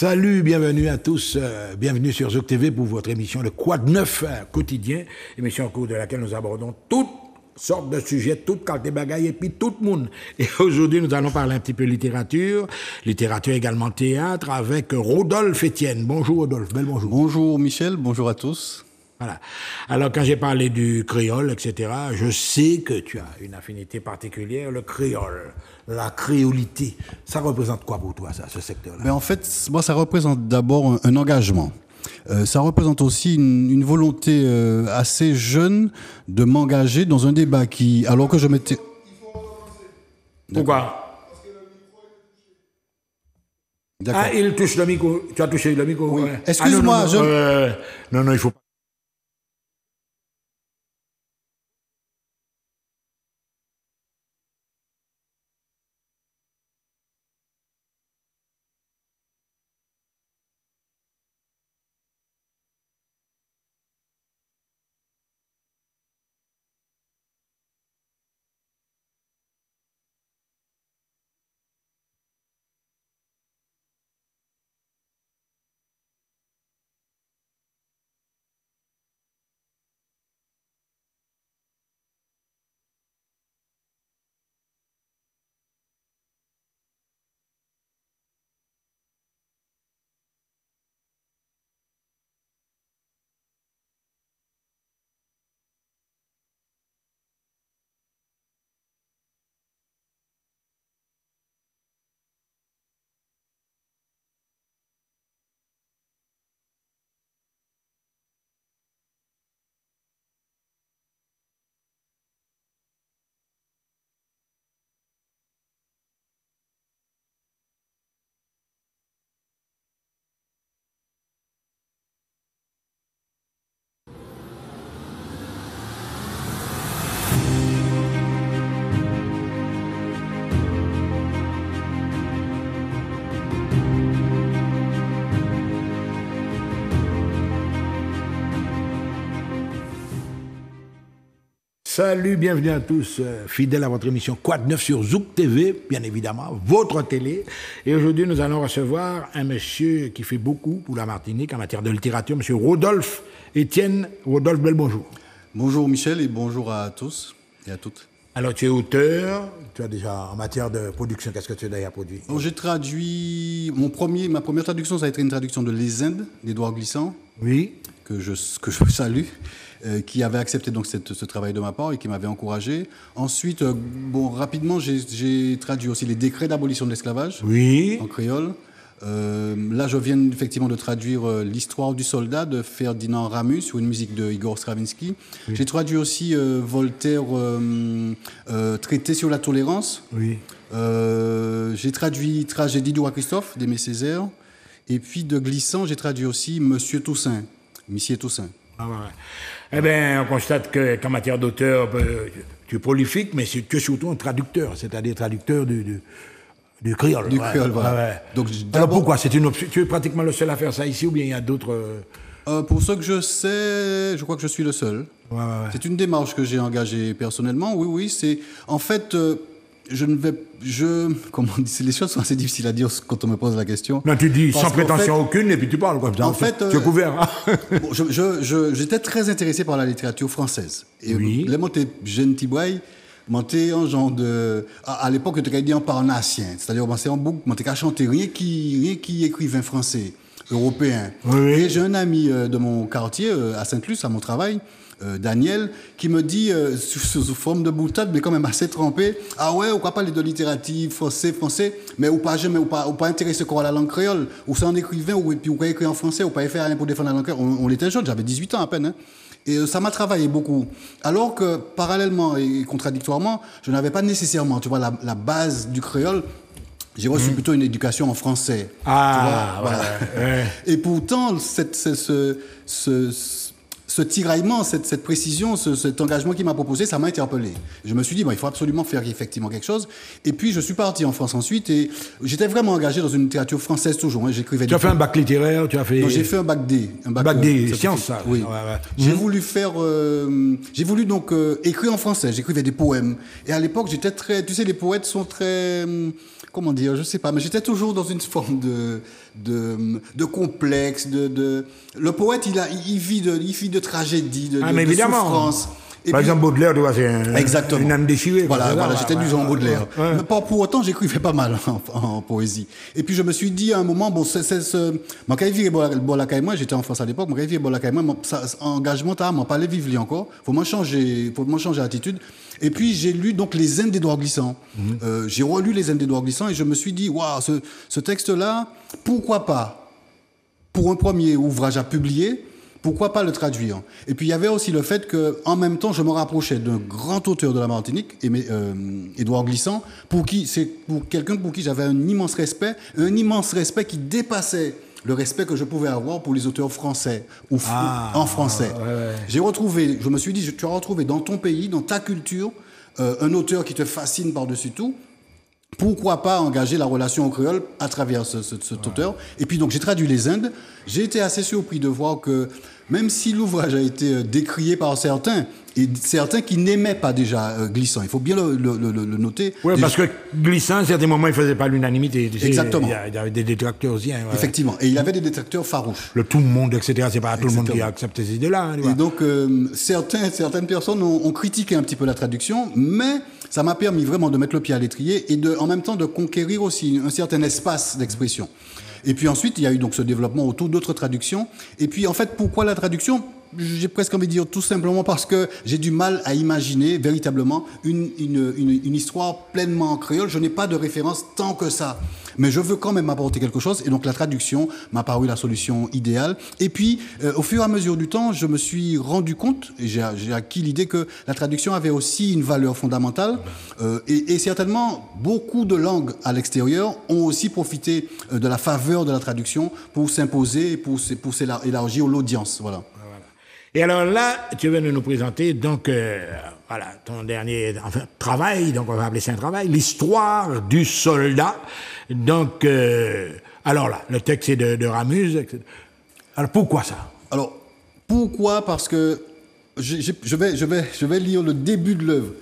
Salut, bienvenue à tous, bienvenue sur Zouk TV pour votre émission Le Quad 9 quotidien, émission au cours de laquelle nous abordons toutes sortes de sujets, toutes qualités bagailles et puis tout le monde. Et aujourd'hui, nous allons parler un petit peu littérature également théâtre avec Rodolphe Étienne. Bonjour Rodolphe, bel bonjour. Bonjour Michel, bonjour à tous. Voilà. Alors, quand j'ai parlé du créole, etc., je sais que tu as une affinité particulière, le créole, la créolité. Ça représente quoi pour toi, ça, ce secteur-là? En fait, moi, ça représente d'abord un engagement. Ça représente aussi une volonté assez jeune de m'engager dans un débat qui, alors que je m'étais... Pourquoi? Ah, il touche le micro. Tu as touché le micro? Oui. Ouais. Excuse-moi, non, il faut pas. Salut, bienvenue à tous, fidèles à votre émission Quad 9 sur Zouk TV, bien évidemment, votre télé. Et aujourd'hui, nous allons recevoir un monsieur qui fait beaucoup pour la Martinique en matière de littérature, monsieur Rodolphe Étienne. Rodolphe, bel bonjour. Bonjour Michel et bonjour à tous et à toutes. Alors, tu es auteur, tu as déjà, en matière de production, qu'est-ce que tu as d'ailleurs produit? J'ai traduit, ma première traduction, ça a été une traduction de Les Indes, d'Édouard Glissant. Oui. Que je salue. Qui avait accepté donc ce travail de ma part et qui m'avait encouragé. Ensuite, rapidement, j'ai traduit aussi les décrets d'abolition de l'esclavage en créole. Là, je viens effectivement de traduire l'histoire du soldat de Ferdinand Ramus sur une musique de Igor Stravinsky. Oui. J'ai traduit aussi Voltaire, traité sur la tolérance. Oui. J'ai traduit Tragédie du roi Christophe d'Aimé Césaire. Et puis de Glissant, j'ai traduit aussi Monsieur Toussaint. Ah ouais. Eh bien, on constate qu'en matière d'auteur, tu es prolifique, mais tu es surtout un traducteur, c'est-à-dire traducteur du créole. Du créole, voilà. Ouais. Donc, alors pourquoi? Tu es pratiquement le seul à faire ça ici ou bien il y a d'autres... Pour ce que je sais, je crois que je suis le seul. Ouais. C'est une démarche que j'ai engagée personnellement. Oui, c'est... En fait... comment on dit, les choses sont assez difficiles à dire quand on me pose la question. Non, tu dis sans prétention aucune et puis tu parles comme ça. En fait, tu es couvert. J'étais très intéressé par la littérature française. Et oui. Là, moi, j'étais jeune petit boy, j'étais en genre de... À l'époque, j'étais dit en parnassien. C'est-à-dire, c'est en boucle, j'étais qu'à chanter rien qui écrivain français, européen. Oui. Et j'ai un ami de mon quartier, à Sainte-Luce, à mon travail, Daniel, qui me dit, sous forme de boutade, mais quand même assez trempé, ah ouais, ou pas parler de littérature français, mais ou pas intéressé quoi à la langue créole, ou c'est un écrivain, ou puis ou pas écrire en français, ou pas faire rien pour défendre la langue créole. On était jeunes, j'avais 18 ans à peine, hein. Et ça m'a travaillé beaucoup. Alors que, parallèlement et contradictoirement, je n'avais pas nécessairement, tu vois, la base du créole. J'ai reçu plutôt une éducation en français. Ah, tu vois, voilà. Ouais. Et pourtant, ce tiraillement, cette précision, cet engagement qu'il m'a proposé, ça m'a interpellé. Je me suis dit, il faut absolument faire effectivement quelque chose. Et puis, je suis parti en France ensuite et j'étais vraiment engagé dans une littérature française toujours. Hein. J'écrivais. Tu as fait un bac littéraire, tu as fait... Non, j'ai fait un bac D. Bac D, sciences, ça. Oui. Ouais. J'ai voulu faire... j'ai voulu donc écrire en français. J'écrivais des poèmes. Et à l'époque, j'étais très... Tu sais, les poètes sont très... comment dire, je sais pas, mais j'étais toujours dans une forme de complexe, le poète, il vit de tragédie, de souffrance. Par exemple, Baudelaire, tu vois, c'est une âme déchirée. Voilà, j'étais du genre Baudelaire. Mais pas pour autant, j'écrivais pas mal en poésie. Et puis je me suis dit à un moment, bon, moi, quand moi, j'étais en France à l'époque, moi, mon engagement, m'en parler vivre encore. Faut m'en changer d'attitude. Et puis j'ai lu donc les Indes d'Édouard Glissant. J'ai relu les Indes d'Édouard Glissant et je me suis dit, waouh, ce texte-là, pourquoi pas, pour un premier ouvrage à publier, pourquoi pas le traduire? Et puis il y avait aussi le fait que, en même temps, je me rapprochais d'un grand auteur de la Martinique, Édouard Glissant, pour quelqu'un pour qui j'avais un immense respect qui dépassait le respect que je pouvais avoir pour les auteurs français ou en français. Ouais. Je me suis dit, tu as retrouvé dans ton pays, dans ta culture, un auteur qui te fascine par-dessus tout. Pourquoi pas engager la relation au créole à travers cet auteur? Et puis donc j'ai traduit les Indes. J'ai été assez surpris de voir que même si l'ouvrage a été décrié par certains, et certains qui n'aimaient pas déjà Glissant, il faut bien le noter. Oui, parce que Glissant, à certains moments, il ne faisait pas l'unanimité. Exactement. Il y avait des détracteurs aussi. Hein, effectivement. Et il y avait des détracteurs farouches. Le tout le monde, etc. C'est pas tout le monde qui a accepté ces idées-là. Hein, et donc, certaines personnes ont critiqué un petit peu la traduction, mais ça m'a permis vraiment de mettre le pied à l'étrier et en même temps de conquérir aussi un certain espace d'expression. Et puis ensuite, il y a eu donc ce développement autour d'autres traductions. Et puis en fait, pourquoi la traduction? J'ai presque envie de dire tout simplement parce que j'ai du mal à imaginer véritablement une histoire pleinement en créole. Je n'ai pas de référence tant que ça. Mais je veux quand même apporter quelque chose. Et donc la traduction m'a paru la solution idéale. Et puis, au fur et à mesure du temps, je me suis rendu compte, et j'ai acquis l'idée que la traduction avait aussi une valeur fondamentale. Et certainement, beaucoup de langues à l'extérieur ont aussi profité de la faveur de la traduction pour s'imposer, pour élargir l'audience. Voilà. Et alors là, tu viens de nous présenter donc ton dernier travail, donc on va appeler ça un travail, l'histoire du soldat. Donc alors là, le texte est de Ramuz, etc. Alors pourquoi ça? Alors pourquoi? Parce que je vais lire le début de l'œuvre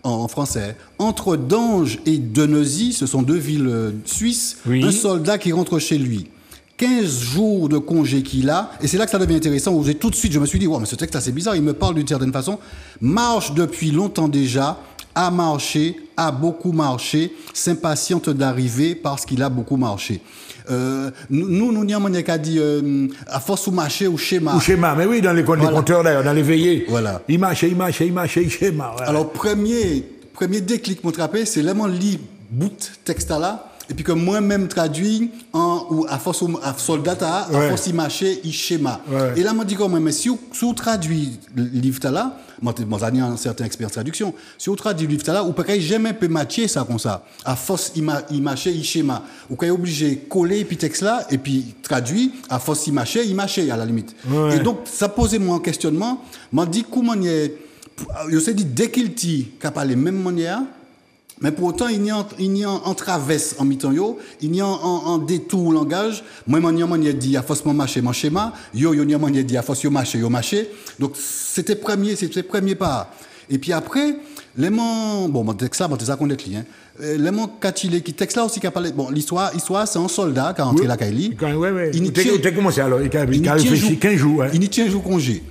en français. Entre Dange et Deneuzy, ce sont deux villes suisses. Oui. Un soldat qui rentre chez lui. 15 jours de congé qu'il a, et c'est là que ça devient intéressant, où tout de suite, je me suis dit, wow, mais ce texte, c'est bizarre, il me parle d'une certaine façon, marche depuis longtemps déjà, a marché, a beaucoup marché, s'impatiente d'arriver parce qu'il a beaucoup marché. Nous n'y avons qu'à dire, à force ou marcher ou schéma. Ou schéma, mais oui, dans les compteurs d'ailleurs, dans les veillées. Voilà. Il marchait, schéma. Voilà. Alors, premier déclic, mon trapé, c'est vraiment lire bout texte là. Et puis que moi-même traduit ou à force à soldat à force il marchait il schéma. Ouais. Et là m'a dit quand même, mais si vous traduit le livre là, moi j'ai un certain expert de traduction, si vous traduit le livre là, vous pouvez jamais peut matcher ça comme ça. À force il marchait il schéma. Vous pouvez obligé coller puis texte là et puis traduit à force il marchait à la limite. Ouais. Et donc ça posait moi un questionnement, m'a dit comment je sais dit dès qu'il dit qu'a parlé même manière. Mais pour autant, il y a en travers en mi-temps, il y a en détour langage. Moi, il y a dit à force mon marché, mon schéma. Il y a dit à force yo marché. Donc, c'était premier pas. Et puis après, mon texte ça qu'on est client. Les mots qui texte là aussi qui a parlé. Bon, l'histoire, c'est un soldat qui a entré la Kaili. Ouais. Il a commencé alors, il a réfléchi 15 jours. Il y tient un jour congé.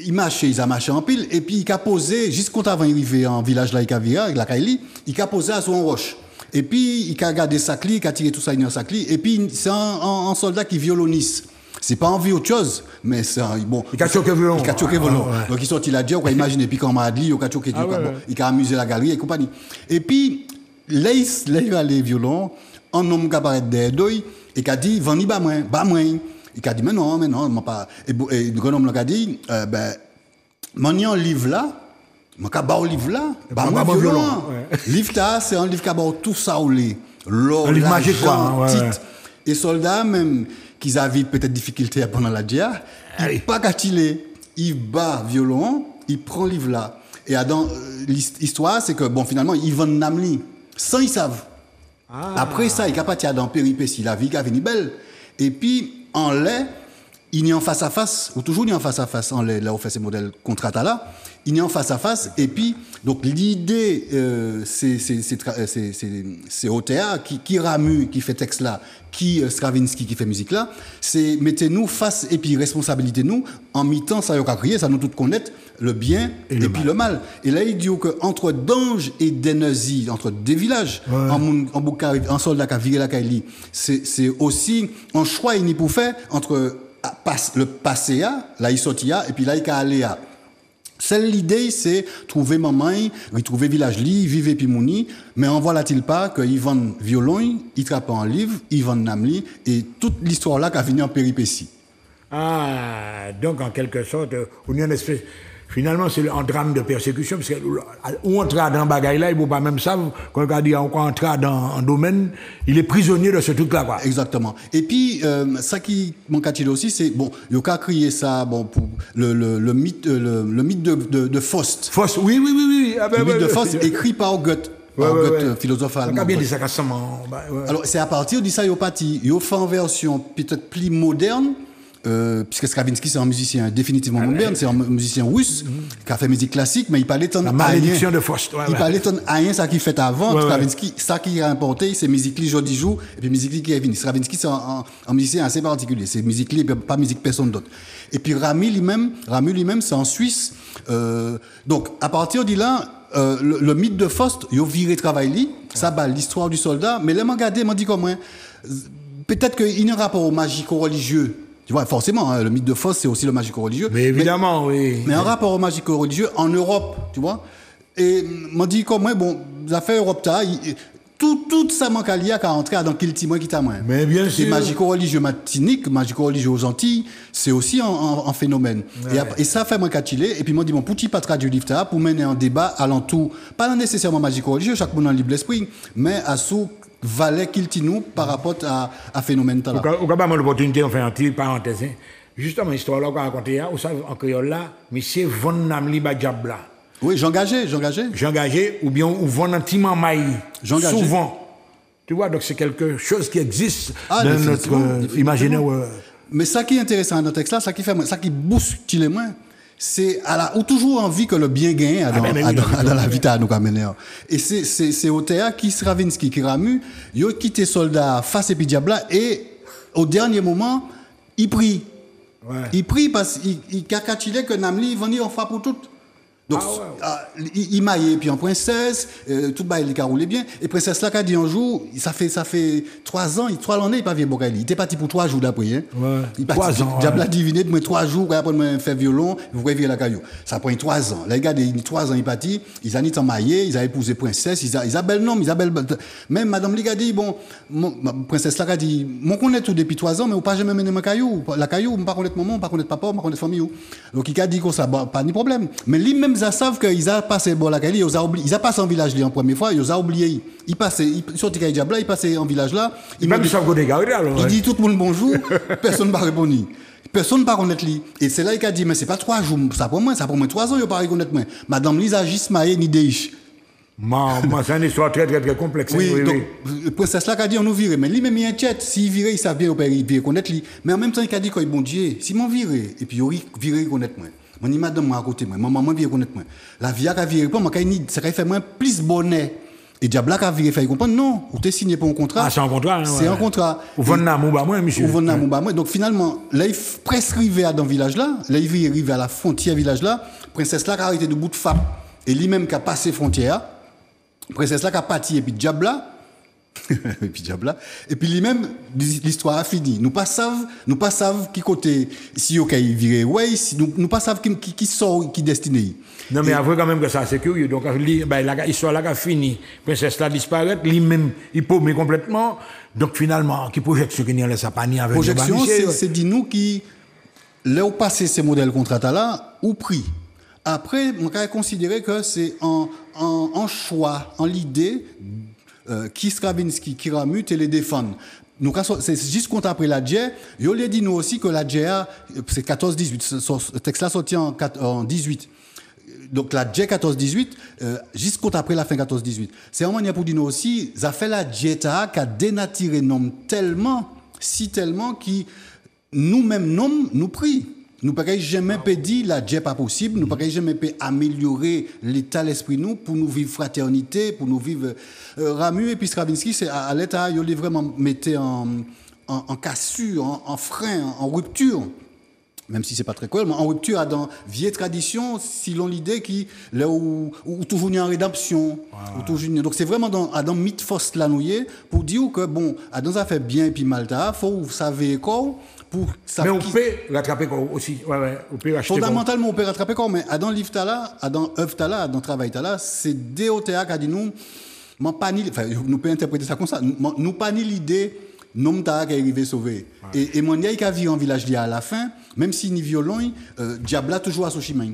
Il a marché en pile, et puis il a posé, juste quand avant d'arriver en village là, avec la Kaili, il a posé à son roche. Et puis, il a gardé sa clé, il a tiré tout ça dans sa clé, et puis c'est un soldat qui violoniste. C'est pas envie autre chose, mais c'est bon. Il a choqué violon. Ouais. Donc il sortit la dia, on imagine, et puis quand on m'a dit, il a choqué tout, il a amusé la galerie et compagnie. Et puis, là, il a les violons, un homme qui apparaît derrière d'œil, et qui a dit, venez bas moins. Il a dit, mais non, pas. Et le grand homme l'a dit, mon livre là, mon livre là, moi violent. Livre là, c'est un livre qui a tout ça ou les. Un livre magique, quoi. Et soldats, même, qu'ils avaient peut-être difficulté pendant la guerre, il pas gâtilé. Il bat violon, il prend livre là. Et dans l'histoire, c'est que, bon, finalement, ils vendent Namli, sans ils savent. Après ça, il a pas dans péripéties, la vie qui a venu belle. Et puis, en lait, il y a en face à face, ou toujours il y a en face à face, là on fait ces modèles contrat là, il y a en face à face, et puis, donc l'idée, c'est OTA qui Ramu, qui fait texte là, qui Stravinsky qui fait musique là, c'est mettez-nous face, et puis responsabilité-nous, en mi-temps, ça y a crié, ça nous tous connaître, le bien et puis le mal. Et là, il dit que entre Dange et Deneuzy, entre deux villages, en soldat qui a viré la Kaili, c'est aussi un choix il n'y pour faire entre le passé, là, il sortit, et puis là, il a allé à. Celle l'idée, c'est trouver maman, retrouver village li, vivre puis mouni, mais en voilà-t-il pas que ils vendent violon, ils trappent en livre, ils vendent namli, et toute l'histoire là qui a fini en péripétie. Ah, donc en quelque sorte, on y a une espèce. Finalement, c'est un drame de persécution, parce que où on entre dans bagaille là, il ne faut pas même savoir, quand on dit qu'on entre dans un domaine, il est prisonnier de ce truc-là, quoi. Exactement. Et puis, ça qui manque à aussi, c'est, bon, il y a crié ça, bon, pour le mythe de Faust. Faust, oui. Ah, le mythe de Faust, écrit par Goethe. Goethe, philosophe allemand. Ça bien dit ça récemment. Alors, c'est à partir de ça, il y a fait en version peut-être plus moderne, puisque Stravinsky c'est un musicien définitivement moderne, c'est un musicien russe qui a fait musique classique, mais il parlait tant la malédiction de Faust. Il parlait tant rien ça qui fait avant. Stravinsky, ça qui a importé, c'est musique li jour jour et puis musique li qui est venu. Stravinsky c'est un musicien assez particulier, c'est musique li, pas musique personne d'autre. Et puis Ramu lui-même c'est en Suisse. Donc à partir de là, le mythe de Faust, il a viré travail li, ça bat l'histoire du soldat, mais là m'a regardé, m'a dit comment peut-être qu'il y a un rapport au magico-religieux. Tu vois, forcément, hein, le mythe de Faust, c'est aussi le magico-religieux. Mais évidemment, oui. Mais un rapport au magico-religieux en Europe, tu vois. Et m'a dit, comme moi, bon, ça fait Europe, tout ça manque à lier à entrer dans quel témoin qui t'a moins. Mais bien sûr. C'est magico-religieux matinique, magico-religieux aux Antilles, c'est aussi un phénomène. Ouais. Et ça fait moins qu'à Chile. Et puis, m'a dit, bon, pour pas traduire le livre, pour mener un débat alentour, pas nécessairement magico-religieux, chaque monde a un libre l'esprit, mais à sous valait qu'il nous par rapport à phénomène là. Au cas où l'opportunité, on fait un petit parenthèse. Justement, l'histoire là qu'on a racontée, on sait en créole là, monsieur Von Namli Badjabla. Oui, j'engageais. Ou bien on vend un petit mamaï. Souvent. Tu vois, donc c'est quelque chose qui existe dans notre imaginaire. Mais ça qui est intéressant dans le texte là, ça qui bouscule les mains. C'est ou toujours envie que le bien gagne dans la vie à nous amener. Et c'est Otea qui Stravinsky qui Ramu, il a quitté soldat face et puis Diabla et au dernier moment, il prie. Ouais. Il prie parce qu'il cacatulait que Namli venir en frappe pour tout. Donc, il maillait, puis en princesse, tout le il a roulé bien. Et princesse là, qui a dit un jour, ça fait 3 ans, 3 ans, il n'est pas vieux Bocaïli. Il était parti pour 3 jours d'après. Hein. Ouais. 3 ans. Diable a diviné, de 3 jours, après de faire violon, vous pouvez la caillou. Ça prend 3 ans. Là, les gars, 3 ans, ils parti, ils ont en maillé, ils ont épousé princesse, ils ont bel nom, même madame Liga dit, bon, princesse là, a dit, mon connaît tout depuis 3 ans, mais on pas jamais mené ma caillou. La caillou, on pas connaître maman, on pas connaître papa, on pas connaître famille. Donc, il a dit que ça, pas de problème. Mais lui-même, ils savent qu'ils ont passé bon la Kaili, ils ont passé en village là en première fois, ils ont oublié. Ils passaient, ils sortaient Kaili Diabla, ils passaient en village là. Il dit tout le monde bonjour, personne ne va répondre. Personne ne va reconnaître lui. Et c'est là qu'il a dit, mais c'est pas 3 jours, ça prend moins 3 ans, il ne va pas reconnaître moi. Madame Lisa Gismaé ni Deish. C'est une histoire très complexe. Oui, donc, le princesse là qui a dit on nous vire, mais lui-même il inquiète, s'il vire, il savait il vire connaître lui. Mais en même temps, il a dit qu'il bon Dieu, si m'en vire, et puis il vire connaître moi. Mon madame moi à côté moi, maman vient connaître moi. La vie a viré pas moi ça fait moins plus bonnet. Et Diabla a viré fait comprendre non, ou t'es signé pour un contrat. Ah, c'est un contrat. Hein, c'est un contrat. Ou vendre namou ba moi monsieur. Ou vendre namou ba moi. Donc finalement, là il prescrivait dans village là, là il arrive à la frontière village là, princesse là a arrêté de bout de femme et lui-même qui a passé frontière. Princesse là qui a parti et puis Diabla et puis lui-même l'histoire a fini. Nous pas savent qui côté si OK viré ouais, si nous pas savent qui sort qui destiné. Non mais avouez quand même que ça c'est curieux. Donc la histoire là a fini. Princesse là disparaît, lui-même il paumé complètement. Donc finalement qui projection qui n'y laisse pas ni avec projection c'est dit nous qui là où passer ces modèles contrat là ou prix. Après on va considérer que c'est en choix, en l'idée qui Stravinsky, qui Ramu, et les défendre. Donc, c'est juste contre après la Djé. Il a dit nous aussi que la Djé, c'est 14-18. Le texte là sorti en 18. Donc, la Djé 14-18, juste contre après la fin 14-18. C'est un manière pour dire nous aussi, ça fait la Djé qui a dénaturé nom tellement, si tellement, qui nous-mêmes, nous prient. Nous ne pouvons jamais dire la Dieu pas possible, nous ne pouvons jamais améliorer l'état d'esprit nous pour nous vivre fraternité, pour nous vivre Ramu et puis Stravinsky, c'est à l'état, ils ont vraiment metté en cassure, en frein, en rupture. Même si c'est pas très cool, mais en rupture dans vieille tradition, si l'on l'idée qui là où toujours il y a une rédemption, où toujours donc c'est vraiment dans mythe force la nouiller pour dire que bon, dans ça fait bien et puis mal ta, faut savoir quoi pour ça. Mais on peut rattraper quoi aussi, on peut acheter. Fondamentalement on peut rattraper quoi, mais dans livre ta là, dans œuvre ta là, dans travail ta là, c'est DOTA qui a dit nous nous peut interpréter ça comme ça, nous pas ni l'idée nom ta qui est arrivé sauvé. Et mon qui a vécu en village à la fin, même si ni violent, Diabla toujours à son chemin.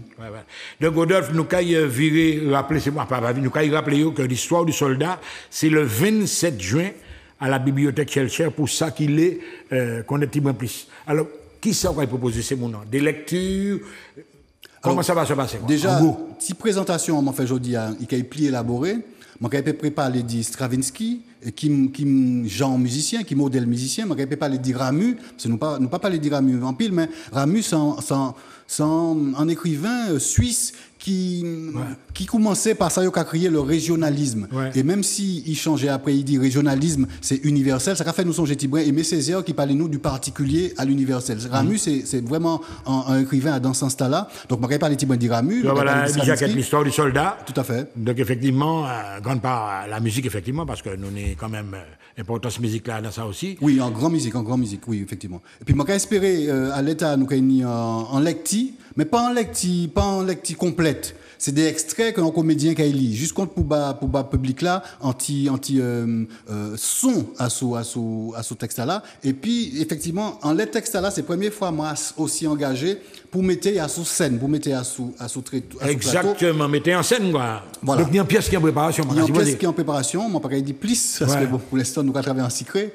Donc Godolphe, nous avons rappeler, c'est moi pas nous avons rappeler que l'histoire du soldat, c'est le 27 juin à la bibliothèque Chelcher pour ça qu'il est qu'on est petit plus. Alors, qui ça va proposer ces moments? Des lectures? Comment ça va se passer? Déjà, petite présentation, on m'a fait aujourd'hui, il a plié élaboré. Moi, j'ai préparé les Stravinsky, qui genre musicien, qui modèle musicien. Moi, j'ai préparé les Ramu, parce que nous pas parler de Ramu en pile, mais Ramu, c'est un écrivain suisse qui commençait par ça, il a créé le régionalisme. Ouais. Et même s'il changeait après, il dit régionalisme, c'est universel. Ça a fait nous songer Tibrin et Césaire qui parlait nous du particulier à l'universel. Ramu, c'est vraiment un écrivain dans ce sens-là. Donc, moi, j'ai parlé Tibrin dit Ramu. Voilà, déjà l'histoire du soldat. Tout à fait. Donc, effectivement, grande part la musique, effectivement, parce que nous avons quand même importance musique là dans ça aussi. Oui, en grande musique, oui, effectivement. Et puis, moi, j'ai espéré à l'État, nous avons mis en lecti, mais pas en lecti complète. C'est des extraits qu'un comédien qui a lu, juste contre pour bas public là, son à ce texte là. Et puis effectivement, en les textes là, c'est la première fois moi aussi engagé pour mettre à sous scène, pour mettre à sous exactement, mettre en scène quoi. Voilà. Donc il y a une pièce qui est en préparation. Il y a une pièce qui est en préparation, moi pas dit plus parce que bon, pour l'instant nous travaillons en secret,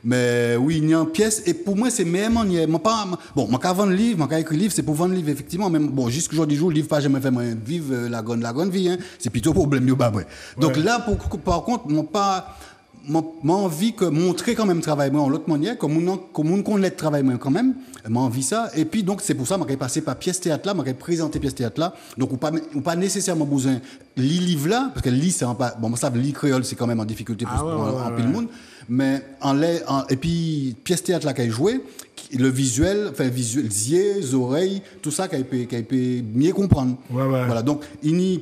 mais oui, il y a une pièce et pour moi c'est même moi pas bon, moi vendre livre, moi écrire livre, c'est pour vendre livre effectivement, même bon, jusqu'aujourd'hui jour livre pas jamais fait moi vivre la grande vie hein, c'est plutôt problème yo bah ouais. Donc là par contre m'a envie que montrer quand même travail moi en l'autre manière comme on connaît le travail moi quand même m'a envie ça et puis donc c'est pour ça m'a passé par pièce théâtre là m'a présenté pièce théâtre là donc ou pas nécessairement besoin lire livre là parce que lire c'est pas bon ça lire créole c'est quand même en difficulté pour en pile monde mais et puis pièce théâtre là qu'elle joué le visuel yeux oreilles tout ça qu'elle peut mieux comprendre voilà donc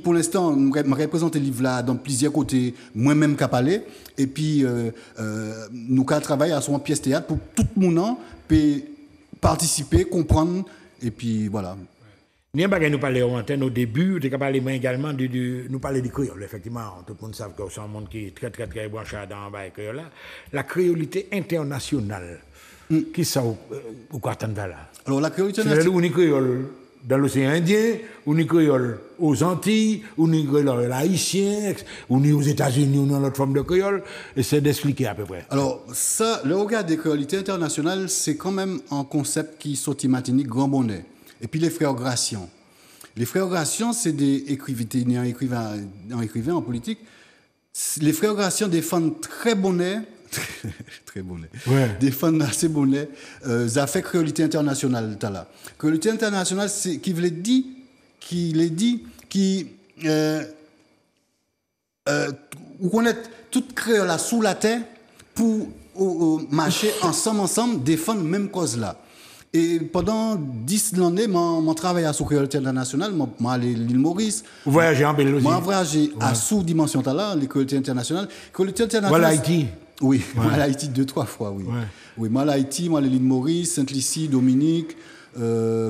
pour l'instant m'a représenté le livre là dans plusieurs côtés moi-même qu'à parler et puis nous qu'à travailler à son pièce théâtre pour tout le monde peut participer comprendre et puis voilà. Nous parlons en antenne au début, nous parlons également nous parler du créole. Effectivement, tout le monde sait que c'est un monde qui est très, très, très branché dans le créole. La créolité internationale, qui ça ou quoi attendre là? Alors, la créolité internationale. C'est créole dans l'océan Indien, ou ni créole aux Antilles, ou ni créole haïtien, ou ni aux États-Unis, ou dans l'autre forme de créole. Et c'est d'expliquer à peu près. Alors, ça, le regard des créolités internationales, c'est quand même un concept qui sortit Martinique, Grand Bonnet. Et puis les frères Gratian. Les frères Gratian, c'est des écrivains en politique. Les frères Gratian défendent très bonnet, défendent assez bonnet, ça fait créolité internationale, là. Créolité internationale, c'est qui veut dire, vous connaissez toute créole là sous la terre pour marcher ensemble, défendre même cause là. Et pendant 10 années, mon travail à sous créolité internationale, moi allé l'île Maurice. Vous voyagez en Belgique aussi. Moi voyagé à sous-dimension là, les créolités internationales. Créolité internationale. Voilà Haïti. Oui, moi à Haïti 2-3 fois, oui. Ouais. Oui, moi à Haïti, moi l'île Maurice, Sainte-Lucie, Dominique,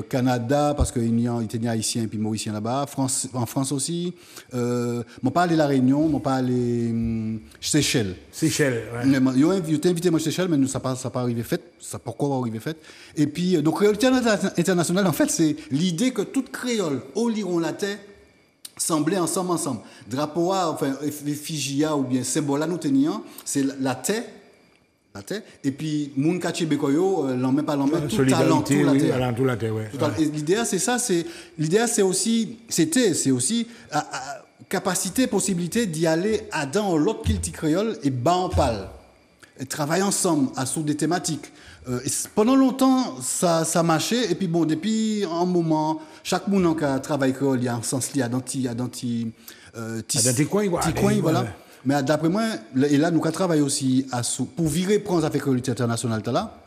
Canada parce qu'il était né haïtien et puis mauricien là-bas, en France aussi. Moi pas allé la Réunion, moi pas allé Seychelles. Ouais. Yo t'ai invité moi Seychelles mais nous ça pas arrivé fait, ça pourquoi arrivé fait. Et puis donc créolité internationale en fait c'est l'idée que toute créole au liron la terre semblait ensemble. Drapeau enfin effigie ou bien symbole là nous tenions, c'est la terre. Et puis moun kache bekoyo l'emmène tout talent tout la terre ouais. L'idée c'est ça c'est aussi capacité possibilité d'y aller à dans l'autre culture créole et bas en pal travaillent ensemble sur des thématiques. Pendant longtemps, ça marchait. Et puis bon, depuis un moment, chaque monde qui travaille créole, il y a un sens lié à petit coin, voilà. Ouais. Mais d'après moi, et là, nous travaillons aussi pour virer prendre avec créolité internationale là.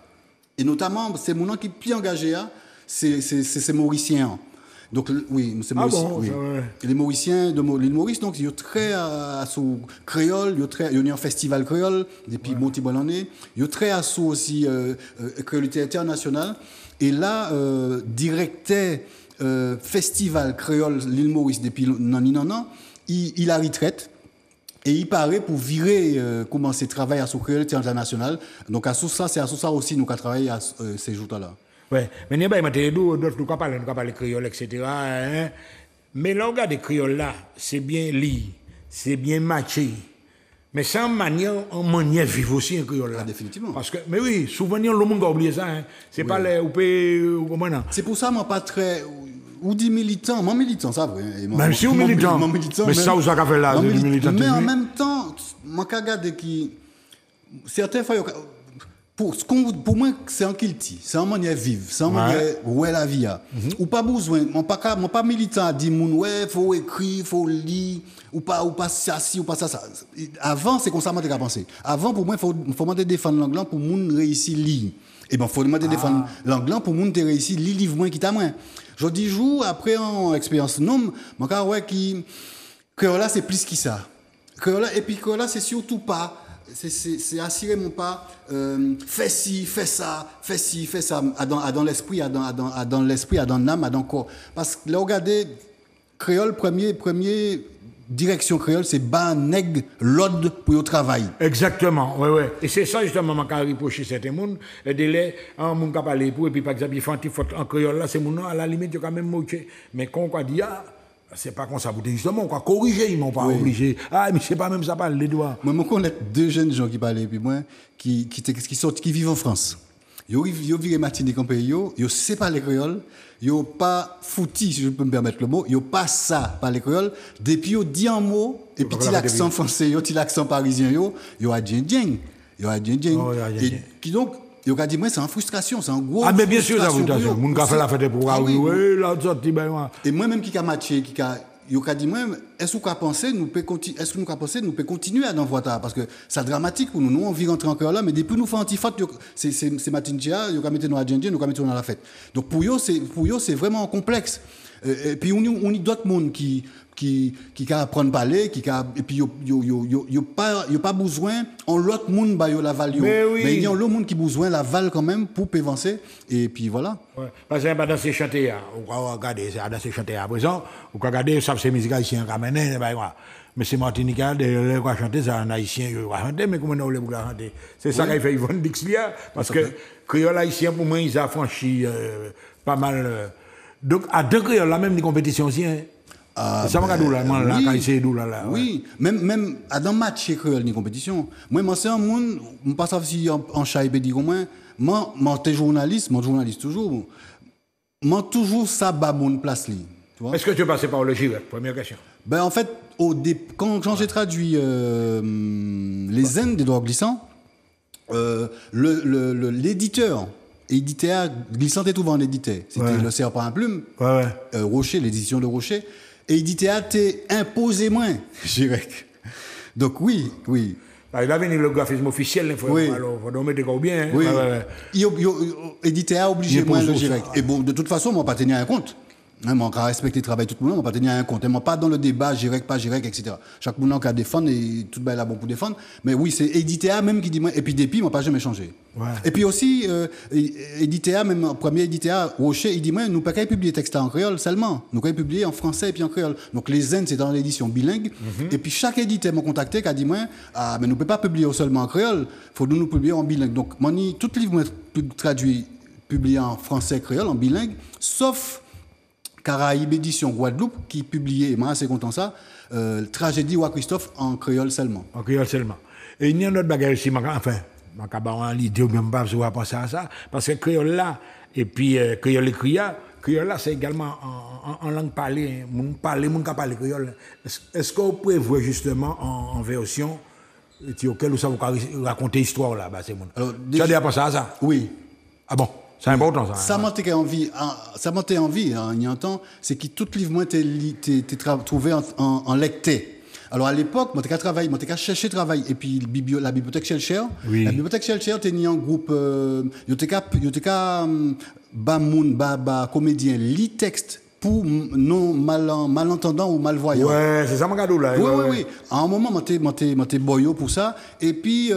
Et notamment, c'est mon nom qui est plus engagé, c'est Mauricien. Donc, oui, c'est Mauricien. Bon, oui. Les Mauriciens de l'île Maurice, donc, ils sont très sous créole, ils ont un festival créole, depuis Monti-Bollandais, ils sont très sous aussi créolité internationale. Et là, directeur festival créole l'île Maurice depuis non, il a retraite. Et il paraît pour virer, commencer à travailler à la créolité internationale. Donc, c'est à ça aussi nous avons travaillé à ces jours-là. Oui, mais nous avons parlé créole, etc. Hein? Mais là, on regarde les créoles là, c'est bien lit, c'est bien matché. Mais c'est en manière vivre aussi un créole là. Ah, définitivement. Parce que, mais oui, souvent, le monde a oublié ça. Hein? C'est pas les. C'est pour ça que je ne suis pas très. Ou dit militant, moi militant, ça vrai. Même si vous militant. Mais ça, vous avez fait là, militant. Mais en même temps, moi, je regarde qui. Certaines fois, pour moi, c'est un kilti, c'est un manière vivre, c'est un manière où est la vie. Ou pas besoin, moi pas militant à dire ouais, faut écrire, faut lire, ou pas ça, ou pas ça. Avant, c'est comme ça que je pensé. Avant, pour moi, il faut demander défendre l'anglais pour moun réussir lire. Et ben, faut demander défendre l'anglais pour moun te réussir lire livre moins qui t'a moins. Je dis jour après en expérience non, moi ouais qui que là c'est plus que ça. Que là et puis que là c'est surtout pas c'est assurément pas fais ci, fais ça dans l'esprit, dans l'esprit, dans l'âme, dans le corps. Parce que là, regardez, créole, premier direction créole, c'est bas nègre l'ordre pour le travail. Exactement, oui. Et c'est ça justement que je reproche certains gens. Le délai, un monde qui parle pour, et puis par exemple, il fait en créole là, c'est mon nom, à la limite, il quand même moqué. Mais quand on dit, c'est pas comme ça, justement, on va corriger, ils m'ont pas obligé. Mais c'est pas même ça, pas les doigts. Moi, je connais deux jeunes gens qui parlaient, puis moi, qui vivent en France. Ils vivent Martinique en pays, ils savent pas les créoles, ils n'ont pas fouti, si je peux me permettre le mot, ils n'ont pas ça par les créoles. Depuis, ils disent un mot, et puis l'accent français, l'accent parisien, ils ont djeng. Et qui donc, ils ont dit, moi, c'est en frustration, c'est en gros. Mais bien sûr, c'est en frustration. Mon gars fait la fête pour et moi-même qui a matché, il a dit, moi, est-ce que nous pouvons continuer à voir ça? Parce que c'est dramatique pour nous. Nous, on vit rentrer encore là, mais depuis nous faisons antifat, c'est Matintia, nous mettons dans la djendje, nous mettons dans la fête. Donc pour eux, c'est vraiment complexe. Et puis, on y d'autres monde qui apprennent à parler, et puis, il n'y a pas besoin, on l'autre monde, la value. Mais il y a l'autre monde qui a besoin, la valeur quand même, pour pévancer. Et puis voilà. Parce que dans ces chantiers, on va regarder, dans ces chantiers à présent, on va regarder, ça c'est musique haïtienne, mais c'est Martinique, on va chanter, c'est un haïtien, on va chanter, mais comment on va chanter? C'est ça qu'a fait Yvonne Dixlia, parce que créole haïtien, pour moi, ils ont franchi pas mal. Donc, à deux créoles, là, même des compétitions aussi, hein. Ça m'a dit là, oui, même dans match créole ni compétition. Moi c'est un monde, je passe aussi en chaïbe dit comment moi t'es journaliste toujours. Moi toujours ça bat mon place li. Est-ce que tu es passé par le GIREC? Première question. Ben en fait quand j'ai traduit les zen des droits glissants, l'éditeur glissant est souvent un éditeur. C'était le Serpent à plume, Rocher, l'édition de Rocher. Et il dit t'es imposé moins, je dirais. Donc oui. Il a venu le graphisme officiel, il faut mettre bien. Oui. Éditeur obligé moins, je dirais. Et bon, de toute façon, moi, pas tenir un compte. On va respecter le travail de tout le monde, on va pas tenir un compte. Pas dans le débat, GIREC, pas GIREC, etc. Chaque monde qui a défendre et tout le monde est bon pour défendre. Mais oui, c'est éditeur même qui dit moi. Et puis depuis, moi, pas jamais changé. Et puis aussi, éditeur, même premier éditeur, Rocher, il dit moi, nous pas qu'à publier texte en créole seulement. Nous qu'à publier en français et puis en créole. Donc les zen, c'est dans l'édition bilingue. Et puis chaque éditeur m'a contacté qui a dit moi, mais nous ne pouvons pas publier seulement en créole, faut nous publier en bilingue. Donc, moi, tout livre traduit, publié en français créole, en bilingue, sauf Caraïbes édition Guadeloupe qui publiait, et moi assez content ça, Tragédie Roi Christophe en créole seulement. En créole seulement. Et il y a un autre bagage aussi, enfin, je ne sais pas l'idée ou même pas si on penser à ça, parce que créole là, et puis créole écrit, créole là, c'est également en langue parlée, mon qui parle créole. Est-ce qu'on prévoit justement en version auquel vous savez raconter l'histoire là, bah, c'est mon. Alors, Tu as déjà pensé à ça? Oui. Ah bon, c'est important ça. Ça m'a été envie, il y a un temps, c'est que tout livre moi t'es trouvé en lecté. Alors à l'époque, moi t'ai cherché travail et puis la bibliothèque Shelcher. Oui. La bibliothèque Shelcher tenait un groupe yo ba comédien lit texte pour non malentendant ou malvoyant. Ouais, c'est ça mon cadeau là. Oui. À un moment, m'étais boyo pour ça. Et puis,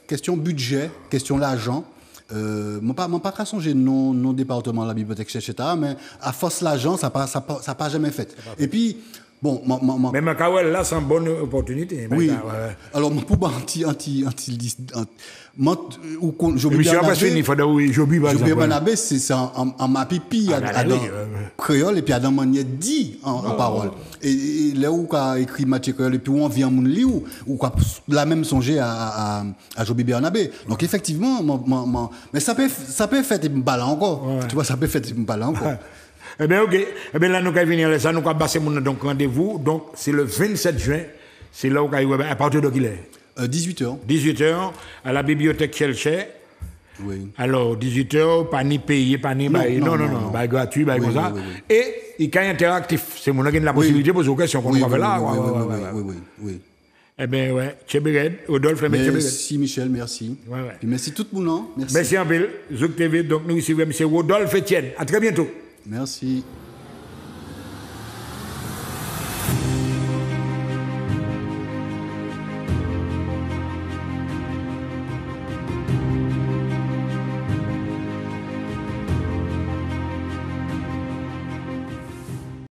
question budget, question l'argent. Moi pas qu'à songer non département de la bibliothèque, etc. Mais à force l'argent, ça pas jamais fait. Et puis, bon, mais Macawel là, c'est une bonne opportunité. oui. Ouais. Alors, pour Monsieur pas fini, il faut oui, Joby par exemple. Joby Barnabé, c'est en ma pipi dans créole et puis à dans manière dit en parole. Et là où qu'a écrit Mathieu Créole et puis où on vient mon lit ou qu'a la même songer à Joby Barnabé. Donc effectivement, mais ça peut faire une balle encore. Tu vois, ça peut faire une balle encore. Eh bien, ok. Eh bien, là, nous allons venir, ça, nous allons passer mon rendez-vous. Donc, c'est le 27 juin. C'est là où on va à partir de qu'il est 18h. 18h, à la bibliothèque Shelcher. Oui. Alors, 18h, pas ni payé, pas ni bail. Non, bail gratuit, bail comme ça. Et il y a interactif. C'est mon qui a la possibilité de poser aux questions qu'on va faire là. Oui. Eh bien, ouais. Tchébered, Rodolphe, merci Michel, merci. Et merci tout le monde. Merci en ville, Zouk TV. Donc, nous ici, M. Rodolphe Etienne. À très bientôt. Merci.